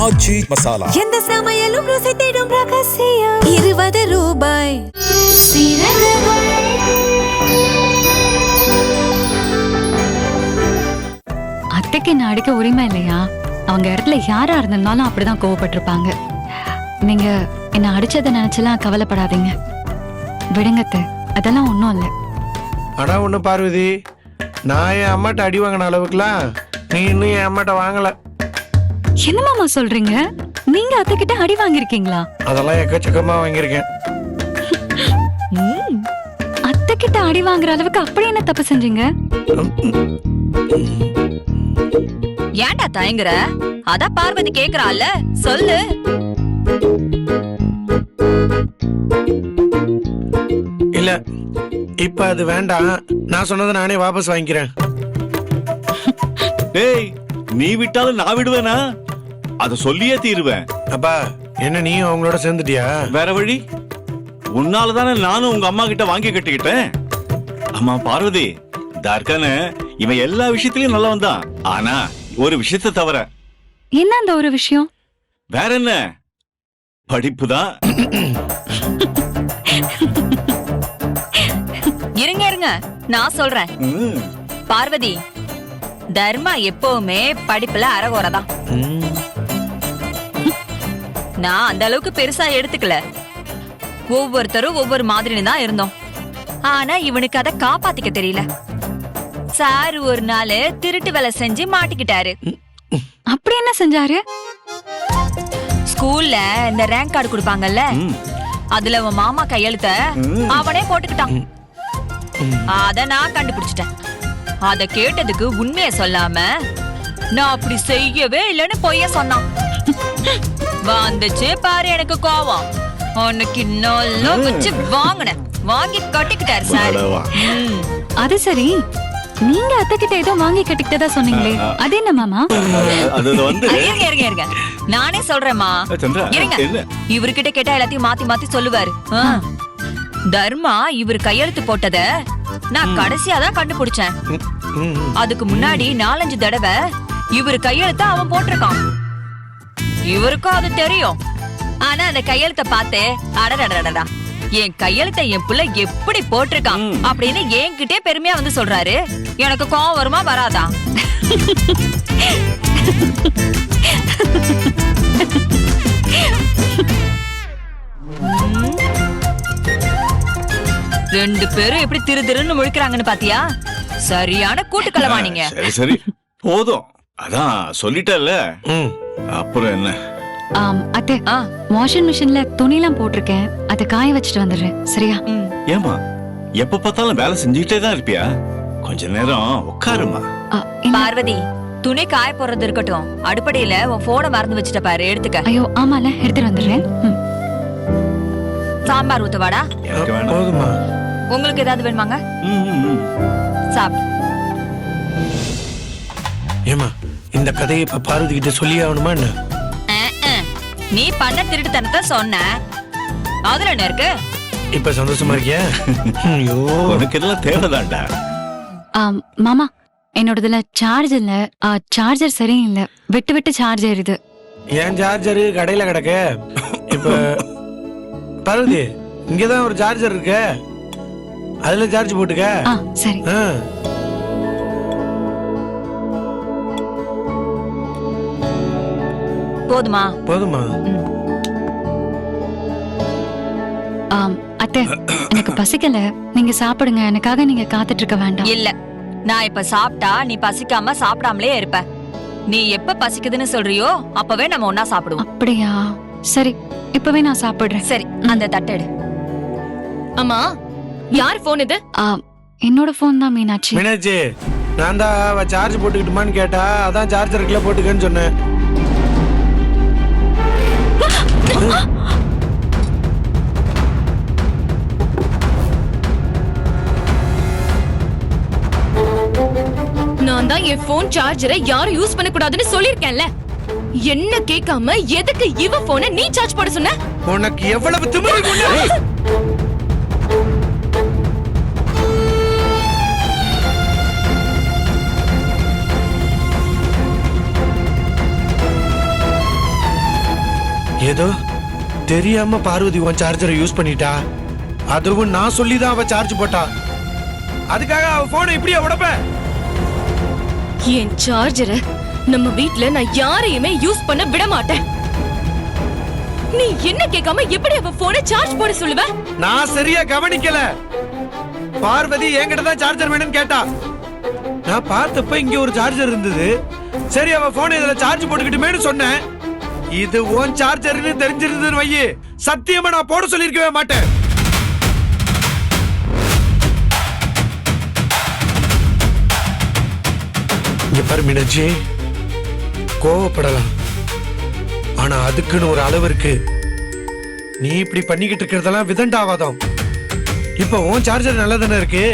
ஆச்சி மசாலா. எந்த சமையலும் ருசி தேடும் ரகசியம். 20 ரூபாய். அத்தைக்கு என்ன அடிக்க உரிமை இல்லையா? அவங்க இடத்துல யாரா இருந்தாலும் அப்படிதான் கோவப்பட்டிருப்பாங்க. நீங்க என்ன அடிச்சதை நினைச்செல்லாம் கவலைப்படாதீங்க. விடுங்கத்த, அதெல்லாம் ஒண்ணும் இல்ல. ஆனா ஒண்ணு பார்வதி, நான் என் அம்மாட்ட அடி வாங்கின அளவுக்குலாம் நீ இன்னும் என் அம்மாட்ட வாங்கல. என்ன மாமா சொல்றீங்க? நீங்க அத்தை கிட்ட அடி வாங்கிருக்கீங்களா? அதெல்லாம் எக்கச்சக்கமா வாங்கியிருக்கேன். அத்தை கிட்ட அடி வாங்குற அளவுக்கு அப்படி என்ன தப்பு செஞ்சீங்க? ஏன்டா தயங்குற? அதான் பார்வதி கேக்குறாள்ல, சொல்லு. இல்ல, இப்ப அது வேண்டாம். நான் சொன்னதை நானே வாபஸ் வாங்கிக்கிறேன். டேய், நீ விட்டாலும் நான் விடுவேனா? அத சொல்லியே தீருவேன். அப்பா, என்ன நீயும் அவங்களோட சேர்ந்துட்டியா? வேற வழி? உன்னாலதானே நானும் உங்க அம்மா கிட்ட வாங்கி கட்டிக்கிட்டேன். அம்மா பார்வதி, தார்கானு இவன் எல்லா விஷயத்திலயும் நல்லவன் தான். ஆனா ஒரு விஷயத்தை தவிர. என்ன அந்த ஒரு விஷயம்? வேற என்ன? படிப்பு தான். இருங்க இருங்க, நான் சொல்றேன். பார்வதி, தர்மா எப்பவுமே படிப்புல அறகுறைதான். நான் அந்த அளவுக்கு பெருசா எடுத்துக்கல. ஒவ்வொருத்தரும் ஒவ்வொரு மாதிரி தான் இருந்தோம். ஆனா இவனுக்கு அதை காப்பாத்திக்க தெரியல. சாரு ஒரு நாள் திருட்டு வேலை செஞ்சு மாட்டிக்கிட்டாரு. அப்படி என்ன செஞ்சாரு? ஸ்கூல்ல இந்த ரேங்க் கார்டு கொடுப்பாங்கல்ல, அதுல அவன் மாமா கையெழுத்த அவனே போட்டுக்கிட்டான். அத நான் கண்டுபிடிச்சிட்டேன். அத கேட்டதுக்கு உண்மைய சொல்லாம நான் அப்படி செய்யவே இல்லைன்னு பொய்ய சொன்னான். வந்துச்சு பாரு எனக்கு கோவம். உனக்கு நல்லா வச்சு வாங்கினேன். வாங்கி கட்டிக்கிட்டாரு சார். அது சரி, நீங்க அத்தை கிட்ட ஏதோ வாங்கி கட்டிக்கிட்டதா சொன்னீங்களே, அது என்ன மாமா? இருங்க இருங்க இருங்க, நானே சொல்றேம்மா. இருங்க, இவர்கிட்ட கேட்டா எல்லாத்தையும் மாத்தி மாத்தி சொல்லுவாரு. தர்மா இவர் கையெழுத்து போட்டத நான் கடைசியா தான் கண்டுபிடிச்சேன். அதுக்கு முன்னாடி 4-5 தடவை இவரு கையெழுத்த அவன் போட்டிருக்கான். இவருக்கும் அது தெரியும். ஆனா அந்த கையெழுத்த பார்த்து அடடடடா, என் கையெழுத்த என் புள்ள எப்படி போட்டிருக்கான் அப்படின்னு என்கிட்டே பெருமையா வந்து சொல்றாரு. எனக்கு கோவம் வருமா வராதா? ரெண்டு பேரும் எப்படி திரு திருன்னு முழிக்கிறாங்கன்னு பாத்தியா? சரியான கூட்டுக்கலவா நீங்க. சரி சரி போதும், அதான் சொல்லிட்டல்ல, அப்புறம் என்ன? அத்தை, வாஷிங் மிஷின்ல துணிலாம் போட்டிருக்கேன், அதை காய வச்சுட்டு வந்துடுறேன். சரியா? ஏமா எப்ப பார்த்தாலும் வேலை செஞ்சுக்கிட்டே தான் இருப்பியா? கொஞ்ச நேரம் உட்காருமா. பார்வதி, துணி காய போறது இருக்கட்டும், அடுப்படையில உன் போனை மறந்து வச்சுட்ட பாரு, எடுத்துக்க. ஐயோ ஆமால, எடுத்துட்டு வந்துடுறேன். சாம்பார் ஊத்தவாடா? எனக்கு வேணாம். போதுமா? உங்களுக்கு ஏதாவது வேணுமாங்க? சாப்பிடு. ஏமா, இந்த கதையை இப்ப பார்வதி கிட்ட சொல்லி ஆகணுமா என்ன? நீ பண்ண திருட்டுத்தனத்தை சொன்ன, அதுல என்ன இருக்கு? இப்ப சந்தோஷமா இருக்கியா? உனக்கு இதெல்லாம் தேவைதான்டா. மாமா, என்னோடதுல சார்ஜ் இல்ல, சார்ஜர் சரியில்லை, விட்டு விட்டு சார்ஜ் ஏறுது. என் சார்ஜரு கடையில கிடக்கு. இப்ப பார்வதி, இங்கதான் ஒரு சார்ஜர் இருக்கு, அதுல சார்ஜ் போட்டுக்க. சரி. போதுமா? போதுமா? அத்தை, எனக்கு பசிக்கல, நீங்க சாப்பிடுங்க. எனக்காக நீங்க காத்துட்டு இருக்க வேண்டாம். இல்ல, நான் இப்ப சாப்பிட்டா நீ பசிக்காம சாப்பிடாமலே இருப்ப. நீ எப்ப பசிக்குதுன்னு சொல்றியோ அப்பவே நம்ம ஒன்னா சாப்பிடுவோம். அப்படியா? சரி, இப்பவே நான் சாப்பிடுறேன். சரி, அந்த தட்டெடு. அம்மா, யார் போன் இது? என்னோட போன் தான் மீனாட்சி. மீனாட்சி, நான் தான் சார்ஜ் போட்டுக்கிட்டுமான்னு கேட்டா, அதான் சார்ஜருக்குள்ள போட்டுக்கன்னு சொன்னேன். நான் தான் என் போன் சார்ஜரை யாரும் யூஸ் பண்ண கூடாதுன்னு சொல்லிருக்கேன்ல. என்ன கேட்காம எதுக்கு இவ போனை நீ சார்ஜ் போட சொன்ன? உனக்கு எவ்வளவு திமிரு! ஏதோ தெரியாம பார்வதி உன் சார்ஜரை யூஸ் பண்ணிட்டா. அதுவும் நான் சொல்லிதான் அவ சார்ஜ் போட்டா. அதுக்காக அவ போனை இப்படியா உடப்ப? என் சார்ஜரை நம்ம வீட்ல நான் யாரையுமே யூஸ் பண்ண விட மாட்டேன். நீ என்ன கேட்காம எப்படி அவ போனை சார்ஜ் போட சொல்லுவ? நான் சரியா கவனிக்கல. பார்வதி என்கிட்ட தான் சார்ஜர் வேணும்னு கேட்டா. நான் பார்த்தப்ப இங்க ஒரு சார்ஜர் இருந்தது. சரி அவ போனை இதுல சார்ஜ் போட்டுக்கிட்டுமேனு சொன்னேன். இது உன் சார்ஜர்னு தெரிஞ்சிருந்ததுன்னு வையே, சத்தியமா நான் போட சொல்லிருக்கவே மாட்டேன். இங்க பாரு மீனாட்சி, கோவப்படலாம், ஆனா அதுக்குன்னு ஒரு அளவு இருக்கு. நீ இப்படி பண்ணிக்கிட்டு இருக்கிறதெல்லாம் விதண்டாவாதம். இப்ப உன் சார்ஜர் நல்லா தானே இருக்கு,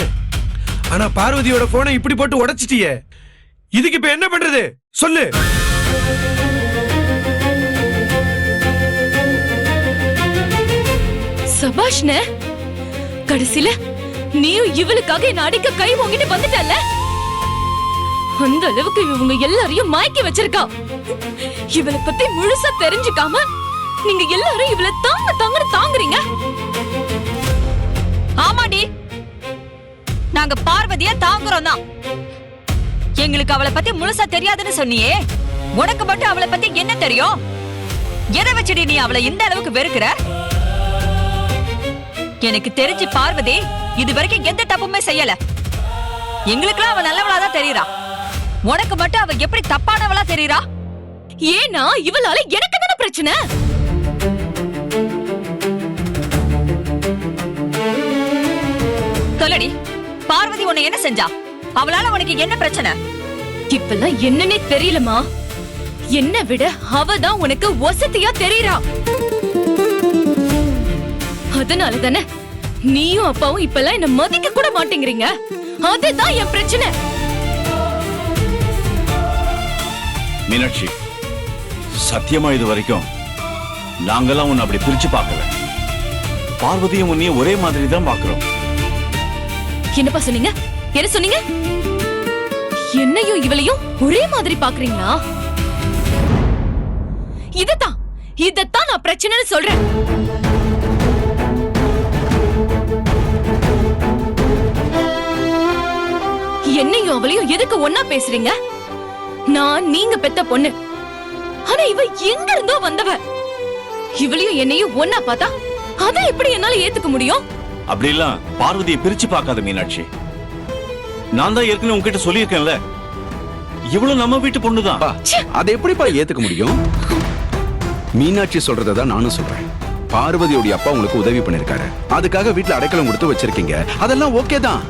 ஆனா பார்வதியோட போனை இப்படி போட்டு உடைச்சிட்டியே, இதுக்கு இப்ப என்ன பண்றது சொல்லு? சபாஷ்ன, கடைசில நீயும் இவளுக்காக என்ன அடிக்க கை வாங்கிட்டு வந்துட்டல்ல. அந்த அளவுக்கு இவங்க எல்லாரையும் மயக்கி வச்சிருக்கா. இவளை பத்தி முழுசா தெரிஞ்சுக்காம நீங்க எல்லாரும் இவளை தாங்குறீங்க. ஆமாடி, நாங்க பார்வதிய தாங்குறோம் தான். எங்களுக்கு அவளை பத்தி முழுசா தெரியாதுன்னு சொன்னியே, உனக்கு மட்டும் அவளை பத்தி என்ன தெரியும்? எதை வச்சுடி நீ அவளை இந்த அளவுக்கு வெறுக்கிற? எனக்கு தெரிஞ்சு பார்வதி இது வரைக்கும் எந்த தப்புமே செய்யல. எங்களுக்குலாம் அவ நல்லவளாதான் தெரியறா. உனக்கு மட்டும் அவ எப்படி தப்பானவளா தெரியறா? ஏன்னா இவளால எனக்கு தானே பிரச்சனை. சொல்லடி, பார்வதி உன்னை என்ன செஞ்சா? அவளால உனக்கு என்ன பிரச்சனை? இப்பெல்லாம் என்னன்னே தெரியலமா. என்ன விட அவதான் உனக்கு வசதியா தெரியறா. அதனால தானே நீயும் அப்பாவும் இப்பெல்லாம் என்ன மதிக்க கூட மாட்டேங்கிறீங்க. அதுதான் என் பிரச்சனை. மீனாட்சி, சத்தியமா இது வரைக்கும் நாங்கெல்லாம் உன்னை அப்படி பிரிச்சு பார்க்கல. பார்வதியும் உன்னையும் ஒரே மாதிரி தான் பார்க்கிறோம். என்னப்பா சொன்னீங்க? என்ன சொன்னீங்க? என்னையும் இவளையும் ஒரே மாதிரி பாக்குறீங்களா? இதத்தான் நான் பிரச்சனைன்னு சொல்றேன். என்னையும் அவளையும் எதுக்கு ஒன்னா பேசுறீங்க? நான் நீங்க பெத்த பொண்ணு, ஆனா இவ எங்க இருந்தோ வந்தவ. இவளையும் என்னையும் ஒன்னா பார்த்தா அதை எப்படி என்னால ஏத்துக்க முடியும்? அப்படிலாம் பார்வதியை பிரிச்சு பார்க்காத மீனாட்சி. நான் தான் ஏற்கனவே உங்ககிட்ட சொல்லியிருக்கேன்ல, இவ்வளவு நம்ம வீட்டு பொண்ணுதான். அதை எப்படிப்பா ஏத்துக்க முடியும்? மீனாட்சி சொல்றதான் நானும் சொல்றேன். பார்வதியோட அப்பா உங்களுக்கு உதவி பண்ணிருக்காரு, அதுக்காக வீட்டுல அடைக்கலம் கொடுத்து வச்சிருக்கீங்க, அதெல்லாம் ஓகே தான்.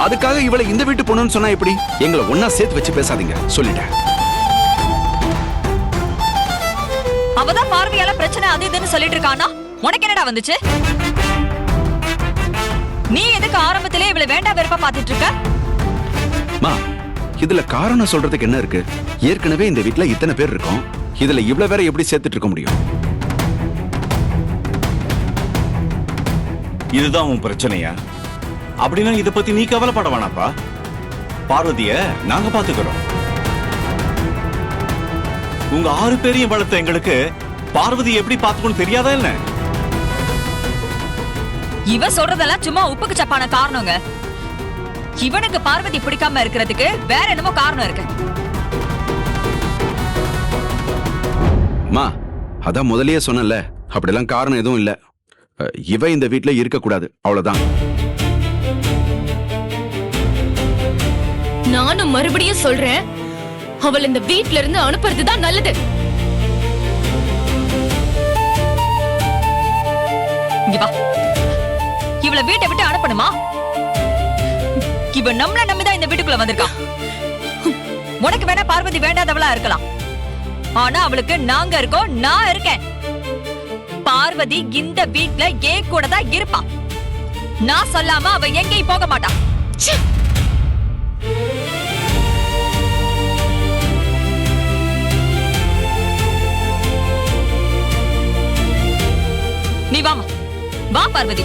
அதுக்காக இவளை இந்த வீட்டு பொண்ணுன்னு சொன்னா எப்படி? எங்களை ஒன்னா சேர்த்து வச்சு பேசாதீங்க, சொல்லிட்டேன். அவதான் பார்வையால பிரச்சனை அது இதுன்னு சொல்லிட்டு இருக்கானா? உனக்கு என்னடா வந்துச்சு? நீ எதுக்கு ஆரம்பத்திலே இவளை வேண்டாம் வெறுப்பா பாத்துட்டு இருக்க? மா, இதுல காரணம் சொல்றதுக்கு என்ன இருக்கு? ஏற்கனவே இந்த வீட்டுல இத்தனை பேர் இருக்கோம், இதுல இவ்வளவு பேரை எப்படி சேர்த்துட்டு இருக்க முடியும்? இதுதான் உன் பிரச்சனையா? அப்படின்னா இத பத்தி நீ கவலைப்பட வேணாப்பா. பார்வதிய நாங்க பாத்துக்கிறோம். உங்க 6 பேரையும் வளர்த்த எங்களுக்கு பார்வதி எப்படி பாத்துக்கணும் தெரியாதா என்ன? இவ சொல்றதெல்லாம் சும்மா உப்புக்கு சப்பான காரணங்க. இவனுக்கு பார்வதி பிடிக்காம இருக்கிறதுக்கு வேற என்னமோ காரணம் இருக்கு. மா, அதான் முதல்லயே சொன்னல, அப்படிலாம் காரணம் எதுவும் இல்ல. இவ இந்த வீட்டுல இருக்க கூடாது, அவ்வளவுதான். நானும் மறுபடியும் சொல்றேன், அவள் இந்த வீட்ல இருந்து அனுப்புறதுதான் நல்லது. இங்க வா, இவளை வீட்டை விட்டு அனுப்பணுமா? இவ நம்மள நம்பிதான் இந்த வீட்டுக்குள்ள வந்திருக்கா. உனக்கு வேணா பார்வதி வேண்டாதவளா இருக்கலாம், ஆனா அவளுக்கு நாங்க இருக்கோம், நான் இருக்கேன். பார்வதி இந்த வீட்ல ஏன் கூட தான் இருப்பா. நான் சொல்லாம அவ எங்கேயும் போக மாட்டா. நீ வாமா, வா பார்வதி.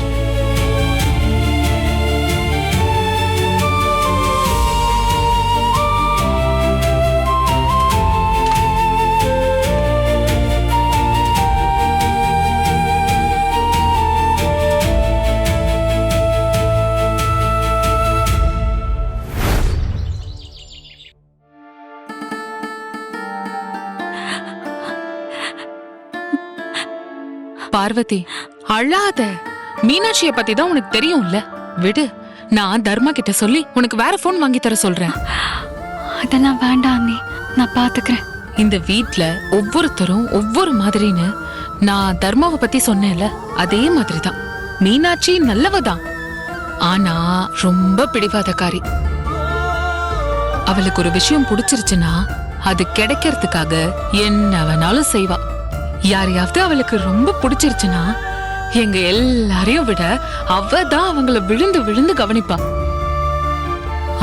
பார்வதி அழாத. மீனாட்சிய பத்தி தான் உனக்கு தெரியும்ல, விடு. நான் தர்மா கிட்ட சொல்லி உனக்கு வேற போன் வாங்கி தர சொல்றேன். அதெல்லாம் வேண்டாம் அண்ணி, நான் பாத்துக்கிறேன். இந்த வீட்ல ஒவ்வொருத்தரும் ஒவ்வொரு மாதிரின்னு நான் தர்மாவை பத்தி சொன்னேன்ல, அதே மாதிரிதான் மீனாட்சி நல்லவதான். ஆனா ரொம்ப பிடிவாதக்காரி. அவளுக்கு ஒரு விஷயம் பிடிச்சிருச்சுன்னா அது கிடைக்கிறதுக்காக என்ன வேணாலும் செய்வா. யாரையாவது அவளுக்கு ரொம்ப பிடிச்சிருச்சுன்னா எங்க எல்லாரையும் விட அவ தான் அவங்கள விழுந்து விழுந்து கவனிப்பா.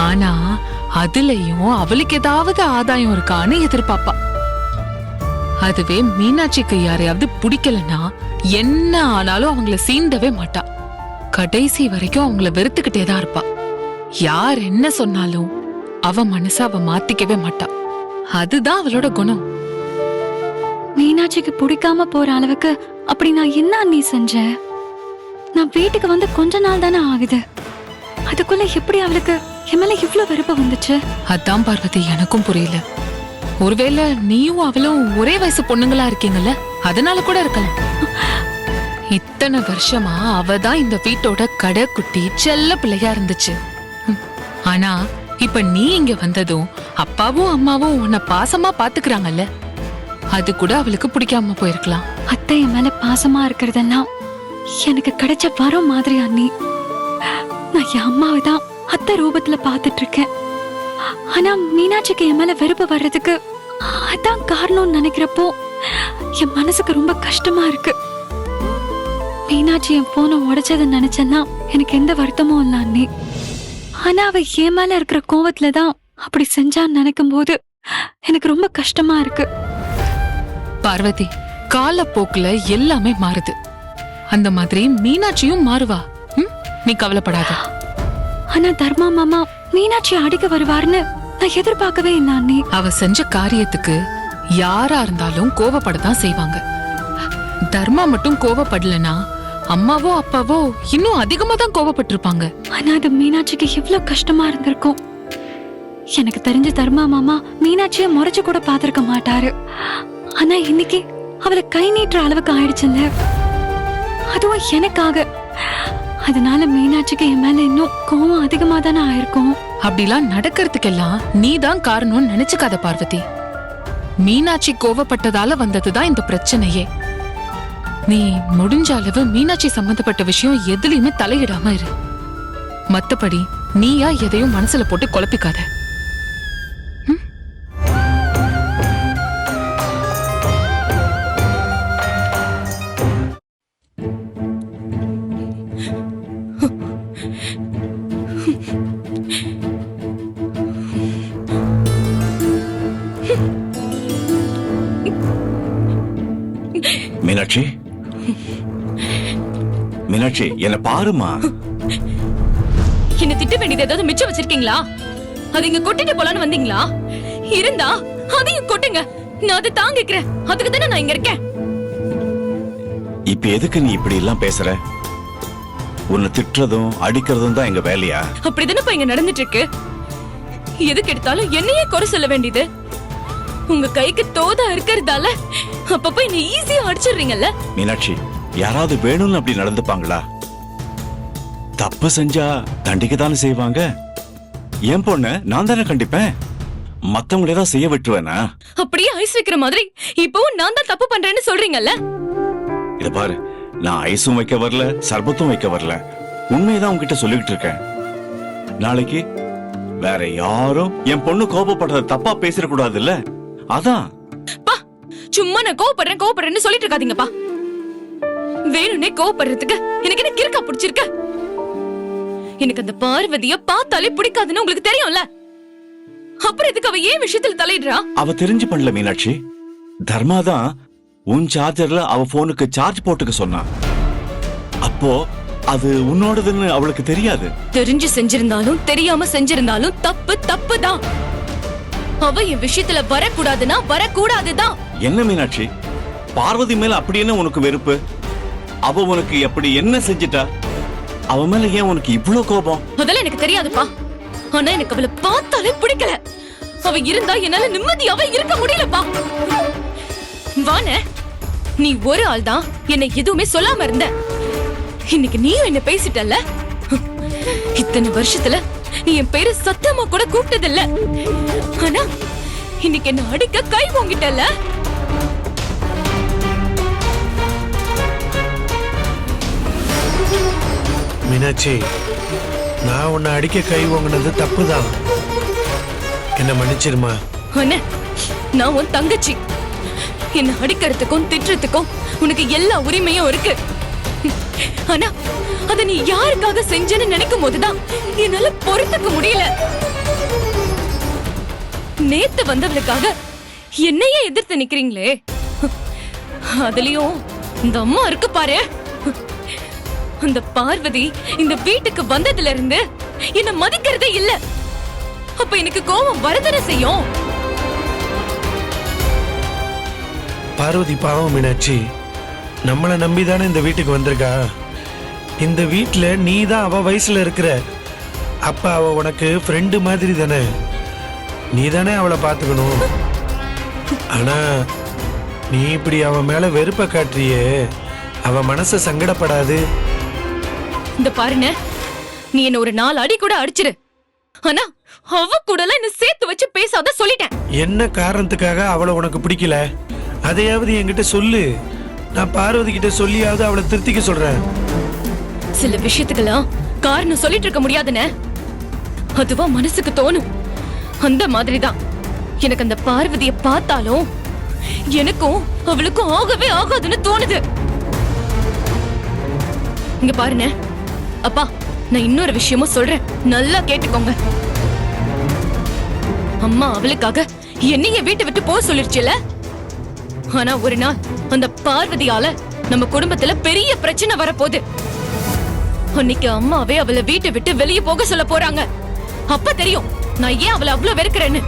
ஆனா அதுலயும் அவளுக்கு ஏதாவது ஆதாயம் இருக்கான்னு எதிர்பார்ப்பா. அதுவே மீனாட்சிக்கு யாரையாவது பிடிக்கலன்னா என்ன ஆனாலும் அவங்கள சீண்டவே மாட்டா. கடைசி வரைக்கும் அவங்கள வெறுத்துக்கிட்டே தான் இருப்பா. யார் என்ன சொன்னாலும் அவ மனச அவ மாத்திக்கவே மாட்டா. அதுதான் அவளோட குணம். மீனாட்சிக்கு பிடிக்காம போற அளவுக்கு அப்படி நான் என்ன அண்ணி செஞ்சேன்? நான் வீட்டுக்கு வந்து கொஞ்ச நாள் தானே ஆகுது, அதுக்குள்ள எப்படி அவளுக்கு என் மேல இவ்ளோ வெறுப்பு வந்துச்சு? அதான் பார்வதி எனக்கும் புரியல. ஒருவேளை நீயும் அவளும் ஒரே வயசு பொண்ணுங்களா இருக்கீங்கல்ல, அதனால கூட இருக்கலாம். இத்தனை வருஷமா அவதான் இந்த வீட்டோட கடைக்குட்டி செல்ல பிள்ளையா இருந்துச்சு. ஆனா இப்ப நீ இங்க வந்ததும் அப்பாவும் அம்மாவும் உன்னை பாசமா பாத்துக்கிறாங்கல்ல, அது கூட அவளுக்கு பிடிக்காம போயிருக்கலாம். அத்தை என் மேல பாசமா இருக்கிறதெல்லாம் எனக்கு கிடைச்ச வரம் மாதிரி அண்ணி. நான் என் அம்மாவை தான் அத்தை ரூபத்துல பாத்துட்டு இருக்கேன். ஆனா மீனாட்சிக்கு என் மேல வெறுப்பு வர்றதுக்கு அதான் காரணம்னு நினைக்கிறப்போ என் மனசுக்கு ரொம்ப கஷ்டமா இருக்கு. மீனாட்சி என் போனை உடைச்சதை நினைச்சேன்னா எனக்கு எந்த வருத்தமும் இல்ல அண்ணி. ஆனா அவ என் மேல இருக்கிற கோவத்துலதான் அப்படி செஞ்சான்னு நினைக்கும் போது எனக்கு ரொம்ப கஷ்டமா இருக்கு. பார்வதி, காலப்போக்குல எல்லாமே மாறுது. அந்த மாதிரி மீனாட்சியும் மாறுவா. நீ கவலைப்படாத. ஆனா தர்மா மாமா மீனாட்சி அடிக்க வருவார்னு நான் எதிர்பார்க்கவே இல்லை அண்ணி. அவ செஞ்ச காரியத்துக்கு யாரா இருந்தாலும் கோவப்படத்தான் செய்வாங்க. தர்மா மட்டும் கோவப்படலனா அம்மாவோ அப்பாவோ இன்னும் அதிகமா தான் கோவப்பட்டிருப்பாங்க. ஆனா அது மீனாட்சிக்கு எவ்வளவு கஷ்டமா இருந்திருக்கும். எனக்கு தெரிஞ்ச தர்மா மாமா மீனாட்சிய முறைச்சு கூட பாத்திருக்க மாட்டாரு. ஆனா இன்னைக்கு அவளை கை நீட்டுற அளவுக்கு ஆயிடுச்சுல்ல, அதுவும் எனக்காக. அதனால மீனாட்சிக்கு என் மேல இன்னும் கோவம் அதிகமா தானே ஆயிருக்கும். அப்படிலாம் நடக்கிறதுக்கெல்லாம் நீதான் காரணம்னு நினைச்சுக்காத பார்வதி. மீனாட்சி கோவப்பட்டதால வந்ததுதான் இந்த பிரச்சனையே. நீ முடிஞ்ச அளவு மீனாட்சி சம்பந்தப்பட்ட விஷயம் எதுலயுமே தலையிடாம இரு. மத்தபடி நீயா எதையும் மனசுல போட்டு குழப்பிக்காத. மீனாட்சி, மீனாட்சி என்ன பாருமா. என்ன திட்ட வேண்டியது ஏதாவது மிச்சம் வச்சிருக்கீங்களா? அது இங்க கொட்டிட்டு போலான்னு வந்தீங்களா? இருந்தா அதையும் கொட்டுங்க, நான் அதை தாங்கிக்கிறேன். அதுக்கு தானே நான் இங்க இருக்கேன். இப்ப எதுக்கு நீ இப்படி எல்லாம் பேசுற? உன்னை திட்டுறதும் அடிக்கிறதும் தான் எங்க வேலையா? அப்படிதானே இங்க நடந்துட்டு இருக்கு. எதுக்கு எடுத்தாலும் என்னையே குறை சொல்ல வேண்டியது. உங்க கைக்கு தோதா இருக்கிறதால அப்பப்ப என்ன ஈஸியா அடிச்சிடுறீங்கல்ல. மீனாட்சி, யாராவது வேணும்னு அப்படி நடந்துப்பாங்களா? தப்பு செஞ்சா தண்டிக்க தானே செய்வாங்க. என் பொண்ணு நான் தானே கண்டிப்பேன், மத்தவங்களே தான் செய்ய விட்டுருவேனா? அப்படியே ஐஸ் வைக்கிற மாதிரி இப்பவும் நான் தான் தப்பு பண்றேன்னு சொல்றீங்கல்ல. இத பாரு, நான் ஐஸும் வைக்க வரல, சர்பத்தும் வைக்க வரல. உண்மையதான் உன்கிட்ட சொல்லிக்கிட்டு இருக்கேன். நாளைக்கு வேற யாரும் என் பொண்ணு கோபப்படுறத தப்பா பேசிடக்கூடாது இல்ல, அதான். சும்மா நான் கோவப்படுறேன்னு சொல்லிட்டு இருக்காதீங்கப்பா. வேணும்னே கோவப்படுறதுக்கு எனக்கு என்ன கிறுக்கா பிடிச்சிருக்க? எனக்கு அந்த பார்வதிய பார்த்தாலே பிடிக்காதுன்னு உங்களுக்கு தெரியும்ல. அப்புறம் எதுக்கு அவ ஏன் விஷயத்துல தலையிடுறா? அவ தெரிஞ்சு பண்ணல மீனாட்சி. தர்மாதான் உன் சார்ஜர்ல அவ போனுக்கு சார்ஜ் போட்டுக்க சொன்னா. அப்போ அது உன்னோடதுன்னு அவளுக்கு தெரியாது. தெரிஞ்சு செஞ்சிருந்தாலும் தெரியாம செஞ்சிருந்தாலும் தப்பு தப்பு தான். அவ என் விஷயத்துல வரக்கூடாதுன்னா வரக்கூடாதுதான். என்ன மீனாட்சி, பார்வதி மேல அப்படி என்ன உனக்கு வெறுப்பு? அவ உனக்கு எப்படி என்ன செஞ்சிட்டா? அவ மேல ஏன் உனக்கு இவ்ளோ கோபம்? அதெல்லாம் எனக்கு தெரியாதுப்பா. ஆனா எனக்கு அவளை பார்த்தாலே பிடிக்கல. அவ இருந்தா என்னால நிம்மதியாவே இருக்க முடியலப்பா. வானே, நீ ஒரு ஆள் தான் என்னை எதுவுமே சொல்லாம இருந்த. இன்னைக்கு நீயும் என்ன பேசிட்டல்ல. இத்தனை வருஷத்துல நீ என் பேரு சத்தமா கூட கூப்பிட்டதில்ல. ஆனா இன்னைக்கு என்ன அடிக்க கை வாங்கிட்டல்ல. மீனாட்சி, நான் உன்னை அடிக்க கை வாங்கினது தப்புதான். என்ன மன்னிச்சிருமா. அண்ணே, நான் உன் தங்கச்சி. என்ன அடிக்கிறதுக்கும் திட்டுறதுக்கும் உனக்கு எல்லா உரிமையும் இருக்கு. ஆனா அத நீ யாருக்காக செஞ்சேன்னு நினைக்கும் போதுதான் என்னால பொறுத்துக்க முடியல. நேத்து வந்தவளுக்காக என்னையே எதிர்த்து நிக்கிறீங்களே. அதுலயும் இந்த அம்மா இருக்கு பாரு. அந்த பார்வதி இந்த வீட்டுக்கு வந்ததுல இருந்து என்ன மதிக்கிறதே இல்ல. அப்ப எனக்கு கோபம் வரதானே செய்யும். பார்வதி பாவம் மீனாட்சி, நம்மளை நம்பிதானே இந்த வீட்டுக்கு வந்திருக்கா. இந்த வீட்டுல நீ தான் அவ வயசுல இருக்கிற. அப்ப அவ உனக்கு ஃப்ரெண்டு மாதிரி தானே. நீ தானே அவளை பாத்துக்கணும். ஆனா நீ இப்படி அவ மேல வெறுப்ப காட்டுறியே, அவ மனசு சங்கடப்படாது? இந்த பாருங்க, நீ என்ன ஒரு 4 அடி கூட அடிச்சிரு. ஆனா அவ கூட என்ன சேர்த்து வச்சு பேசாத சொல்லிட்டேன். என்ன காரணத்துக்காக அவளை உனக்கு பிடிக்கல அதையாவது என்கிட்ட சொல்லு. நான் பார்வதி கிட்ட சொல்லியாவது அவளை திருத்திக்க சொல்றேன். சில விஷயத்துக்கெல்லாம் காரணம் சொல்லிட்டு இருக்க முடியாதுன்னு அதுவா மனசுக்கு தோணும். அந்த மாதிரிதான் எனக்கு அந்த பார்வதியை பார்த்தாலும் எனக்கும் அவளுக்கும் ஆகவே ஆகாதுன்னு தோணுது. இங்க பாருங்க அப்பா, நான் இன்னொரு விஷயமும் சொல்றேன், நல்லா கேட்டுக்கோங்க. அம்மா அவளுக்காக என்னைய வீட்டை விட்டு போக சொல்லிருச்சுல. ஆனா ஒரு நாள் அந்த பார்வதியால நம்ம குடும்பத்துல பெரிய பிரச்சனை வரப்போகுது. அன்னைக்கு அம்மாவே அவளை வீட்டை விட்டு வெளியே போக சொல்ல போறாங்க. அப்ப தெரியும் நான் ஏன் அவளை அவ்வளவு வெறுக்கிறேன்னு.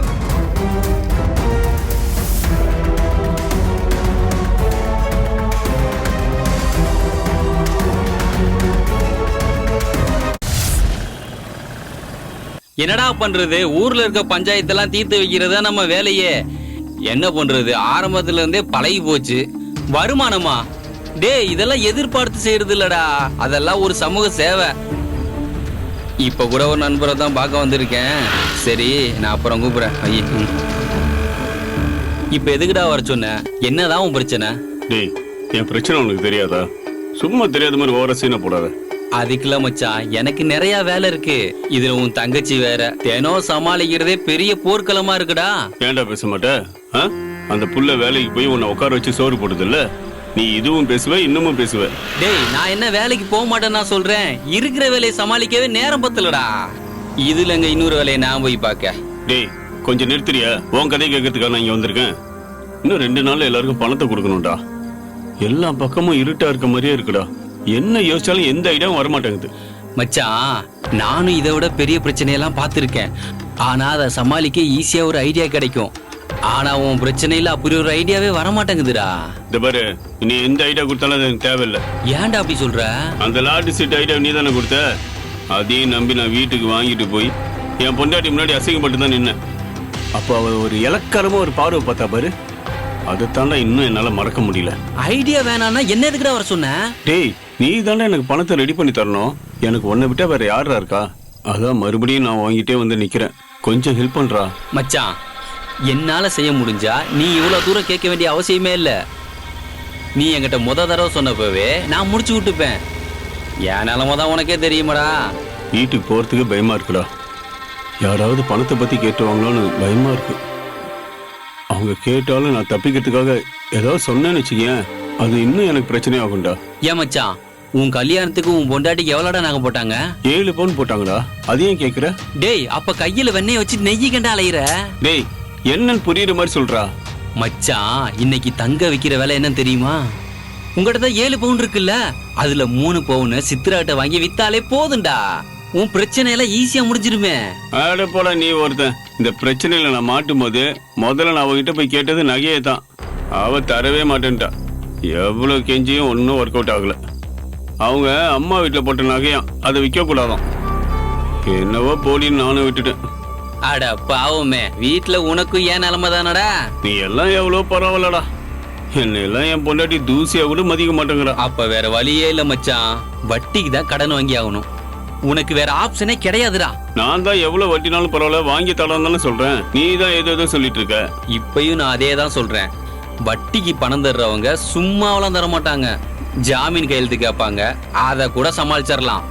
என்னடா பண்றது, ஊர்ல இருக்க பஞ்சாயத்தெல்லாம் தீர்த்து வைக்கிறதா நம்ம வேலையே. என்ன பண்றது, ஆரம்பத்துல இருந்தே பழகி போச்சு. வருமானமா டேய், இதெல்லாம் எதிர்பார்த்து செய்யறது இல்லடா, அதெல்லாம் ஒரு சமூக சேவை. இப்ப கூட ஒரு நண்பரை தான் பார்க்க வந்திருக்கேன். சரி, நான் அப்புறம் கூப்பிடுறேன். இப்ப எதுக்குடா வர சொன்ன, என்னதான் உன் பிரச்சனை? டேய், என் பிரச்சனை உனக்கு தெரியாதா? சும்மா தெரியாத மாதிரி ஓர சீனை போடாத. அதுக்குல மச்சான், எனக்கு நிறைய வேலை இருக்கு. இதுல உன் தங்கச்சி வேற, தினம் சமாளிக்கிறதே பெரிய போர்க்களமா இருக்குடா. ஏன்டா பேச மாட்ட? அந்த புள்ள வேலைக்கு போய் உன்னை உட்கார வச்சு சோறு போடுது இல்ல, நீ இதுவும் பேசுவ இன்னமும் பேசுவ. டேய், நான் என்ன வேலைக்கு போக மாட்டேன்னு நான் சொல்றேன், இருக்கிற வேலையை சமாளிக்கவே நேரம் பத்தலடா. இதுல எங்க இன்னொரு வேலையை நான் போய் பார்க்க. டேய், கொஞ்சம் நிறுத்துறியா? உன் கதை கேட்கறதுக்காக நான் இங்க வந்திருக்கேன். இன்னும் 2 நாள்ல எல்லாருக்கும் பணத்தை கொடுக்கணும்டா. எல்லா பக்கமும் இருட்டா இருக்க மாதிரியே இருக்குடா. என்ன யோசிச்சாலும் எந்த ஐடியாவும் வரமாட்டேங்குது. மச்சான், நானும் இதை விட பெரிய பிரச்சனையெல்லாம் பார்த்திருக்கேன். ஆனா அதை சமாளிக்க ஈஸியா ஒரு ஐடியா கிடைக்கும். ஆனா உன் பிரச்சனையில அப்படி ஒரு ஐடியாவே வரமாட்டேங்குதுடா. இந்த பாரு, நீ எந்த ஐடியா கொடுத்தாலும் அது எனக்கு தேவையில்லை. ஏன்டா அப்படி சொல்ற? அந்த லாட்டு சீட் ஐடியா நீ தானே கொடுத்த. அதையும் நம்பி நான் வீட்டுக்கு வாங்கிட்டு போய் என் பொண்டாட்டி முன்னாடி அசிங்கப்பட்டு தான் நின்னேன். அப்போ அவ ஒரு இலக்காரமா ஒரு பார்வை பார்த்தா பாரு, அதை தாண்டா இன்னும் என்னால மறக்க முடியல. ஐடியா வேணான்னா என்ன எதுக்குடா வர சொன்ன? டேய், நீ தாண்டா எனக்கு பணத்தை ரெடி பண்ணி தரணும். எனக்கு உன்னை விட்டா வேற யாரா இருக்கா? அதான் மறுபடியும் நான் வாங்கிட்டே வந்து நிக்கிறேன். கொஞ்சம் ஹெல்ப் பண்றா. மச்சான், என்னால செய்ய முடிஞ்சா நீ இவ்வளவு தூரம் கேட்க வேண்டிய அவசியமே இல்ல. நீ என்கிட்ட தடவை சொன்னப்பவே நான் முடிச்சு விட்டுப்பேன். என் நிலமை தான் உனக்கே தெரியுமாடா. வீட்டுக்கு போறதுக்கு பயமா இருக்குடா. யாராவது பணத்தை பத்தி கேட்டுவாங்களோன்னு பயமா இருக்கு. அவங்க கேட்டாலும் நான் தப்பிக்கிறதுக்காக ஏதாவது சொன்னேன்னு வச்சுக்கேன், அது இன்னும் எனக்கு பிரச்சனை ஆகும்டா. ஏன் மச்சான், உன் கல்யாணத்துக்கு உன் பொண்டாட்டிக்கு எவ்வளோடா நாங்க போட்டாங்க? 7 பவுன் போட்டாங்கடா. அதையும் கேக்குற? டேய், அப்ப கையில வெண்ணெய் வச்சு நெய்யி கண்டா அலையிற? டேய், என்னன்னு புரியுற மாதிரி சொல்றா. மச்சான், இன்னைக்கு தங்க வைக்கிற வேலை என்னன்னு தெரியுமா? உங்ககிட்ட 7 பவுன் இருக்குல்ல, அதுல 3 பவுன் சித்திராட்ட வாங்கி வித்தாலே போதும்டா. உன் பிரச்சனையெல்லாம் ஈஸியா முடிஞ்சிருமே. ஆட போடா நீ ஒருத்தன். இந்த பிரச்சனையில நான் மாட்டும் போது முதல்ல நான் அவகிட்ட போய் கேட்டது நகையை தான். அவ தரவே மாட்டேன்ட்டா. எவ்வளவு கெஞ்சியும் ஒன்னும் ஒர்க் அவுட் ஆகல. அவங்க அம்மா வீட்டுல போட்ட நகையாம், அதை விற்க கூடாதான். என்னவோ போலின்னு நானும் விட்டுட்டேன். அட பாவமே, வீட்டுல உனக்கும் ஏன் நிலைமை தானடா. நீ எல்லாம் எவ்வளவு பரவாயில்லடா. என்னெல்லாம் என் பொண்டாட்டி தூசியா கூட மதிக்க மாட்டேங்கிறா. அப்ப வேற வழியே இல்ல மச்சான், வட்டிக்கு தான் கடன் வாங்கி ஆகணும். உனக்கு வேற ஆப்ஷனே கிடையாதுடா. நான் தான் எவ்வளவு வட்டினாலும் பரவாயில்ல வாங்கி தரேன்னு சொல்றேன். நீ தான் ஏதோ சொல்லிட்டு இருக்க. இப்பயும் நான் அதே தான் சொல்றேன். வட்டிக்கு பணம் தர்றவங்க சும்மாவெல்லாம் தர மாட்டாங்க. ஜாமீன் கையெழுத்து கேட்பாங்க, அத கூட சமாளிச்சிடலாம்.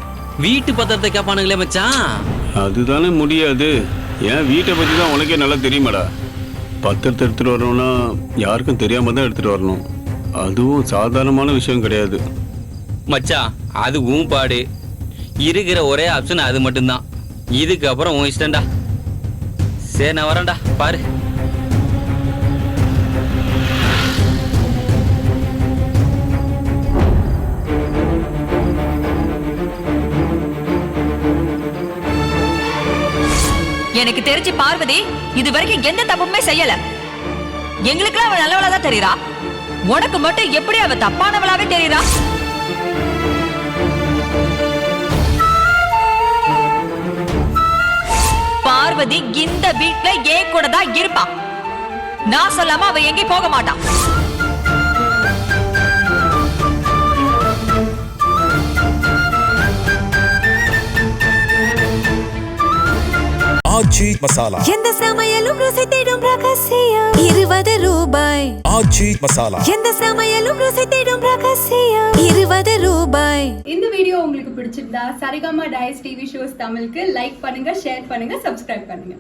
வீட்டு பத்திரத்தை கேட்பானுங்களே மச்சான். அதுதானே முடியாது. என் வீட்டை பத்தி தான் உனக்கே நல்லா தெரியுமாடா. பத்திரத்தை எடுத்துட்டு வரணும்னா யாருக்கும் தெரியாம தான் எடுத்துட்டு வரணும். அதுவும் சாதாரணமான விஷயம் கிடையாது. மச்சான் அது உன் பாடு. இருக்கிற ஒரே ஆப்ஷன் அது மட்டும்தான். இதுக்கு அப்புறம் உன் இஷ்டம்டா. சரி நான் வரேன்டா, பாரு. எனக்கு தெரிஞ்சு பார்வதி இது வரைக்கும் எந்த தப்புமே செய்யல. எங்களுக்குலாம் அவ நல்லவளா தான் தெரியுறா. உனக்கு மட்டும் எப்படி அவ தப்பானவளாவே தெரியுறா? பார்வதி இந்த வீட்ல ஏன் கூட தான் இருப்பா. நான் சொல்லாம அவ எங்கேயும் போக மாட்டான். ஆச்சி மசாலா. எந்த சமையலும் ருசி தேடும் ரகசியம். 20 ரூபாய். ஆச்சி மசாலா. எந்த சமையலும் ருசி தேடும் ரகசியம். 20 ரூபாய். இந்த வீடியோ உங்களுக்கு பிடிச்சிருந்தா சரிகமா டைஸ் டிவி ஷோஸ் தமிழுக்கு லைக் பண்ணுங்க, ஷேர் பண்ணுங்க, சப்ஸ்கிரைப் பண்ணுங்க.